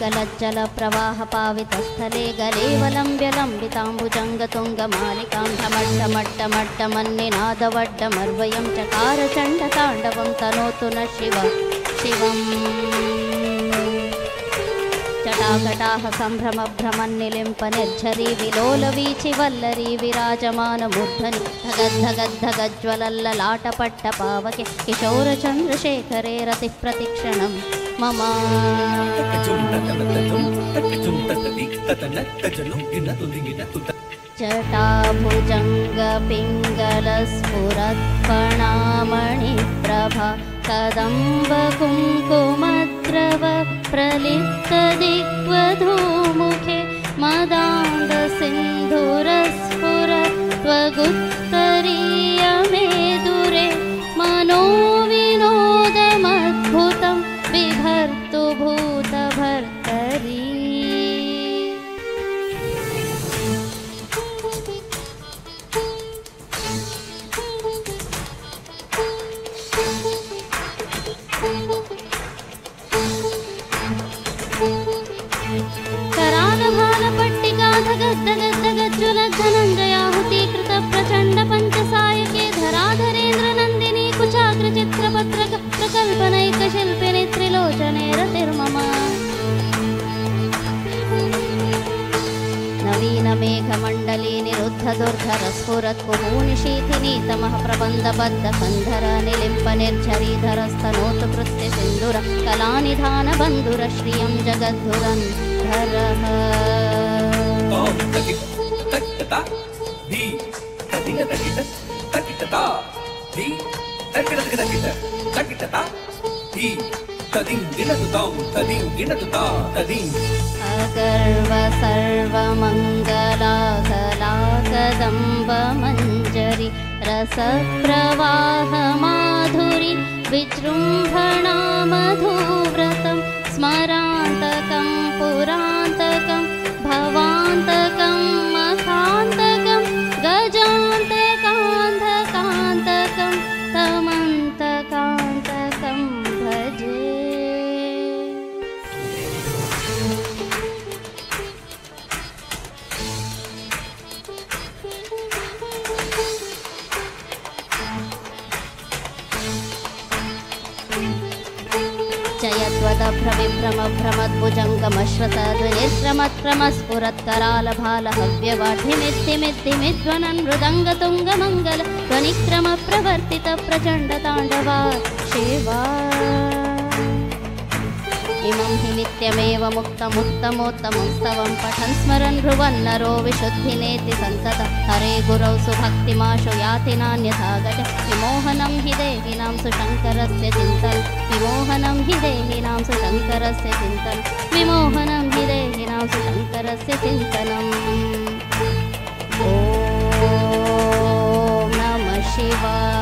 गलज्जलप्रवाहपावितस्थले गलेवलम्ब्यलम्बिताम्बुजङ्गतुङ्गमालिकां ढमड्डमड्डमड्डमन्निनादवड्डमर्वयं चकारचण्डताण्डवं तनोतु न शिवम् जटाकटाह सम्भ्रमभ्रमन्निलिम्पनिर्झरी विलोलवीचिवल्लरी विराजमानमूर्धनि धगद्धगद्धगज्ज्वलल्ललाटपट्टपावके किशोरचन्द्रशेखरे रतिः प्रतिक्षणं मम जटाभुजङ्गपिङ्गलस्फुरत्फणामणिप्रभा कदम्बकुङ्कुमद्रव प्रलिप्तदिग्वधूमुखे मदान्दसिन्धुरस्फुरत्वगुत्तरीयमेदुरे मनोविनोदमद्भुतं बिभर्तु भूतभर्तरी धनञ्जयाहुति कृतप्रचण्ड पञ्चसायके धराधरेन्द्र नन्दिनी कुचाग्रचित्रपत्रक प्रकल्पनैकशिल्पिनि त्रिलोचने रतिर्मम नवीनमेघमण्डली निरुद्धदुर्धरस्फुरत्कुमूनिशीथिनी तमः प्रबन्धबद्धकन्धर निलिम्पनिर्झरीधरस्तनोतु कृत्यसिन्दुर कलानिधानबन्धुर श्रियं जगद्धुरन्धरः अगर्व सर्वमङ्गलाकलाकदम्बमञ्जरी रसप्रवाहमाधुरी विजृम्भणा मधुव्रतं स्मरान्तकं पुरान्तकं भवान्तकं मखान्तकं गजान्तकान्धकान्तकं तमन्तकान्तकं भजे जयत्वदभ्रविभ्रमभ्रमद्भुजङ्गमश्रतद्विनिर्भ्रमत्प्रमस्फुरत्करालभालहव्यवाढिमिद्धिमिद्धिमिध्वनन् मृदङ्गतुङ्गमङ्गलध्वनिक्रमप्रवर्तितप्रचण्डताण्डवा इमं हि नित्यमेव मुक्तमुत्तमोत्तमं स्तवं पठन् स्मरन् ध्रुवन्नरो विशुद्धिनेति सन्ततं हरे गुरौ सुभक्तिमाशु याति नान्यथा गत विमोहनं हि देहिनां सुशङ्करस्य चिन्तनं विमोहनं हि देहिनां सुशङ्करस्य चिन्तनं विमोहनं हि देहिनां सुशङ्करस्य चिन्तनम् ॐ नमः शिवाय।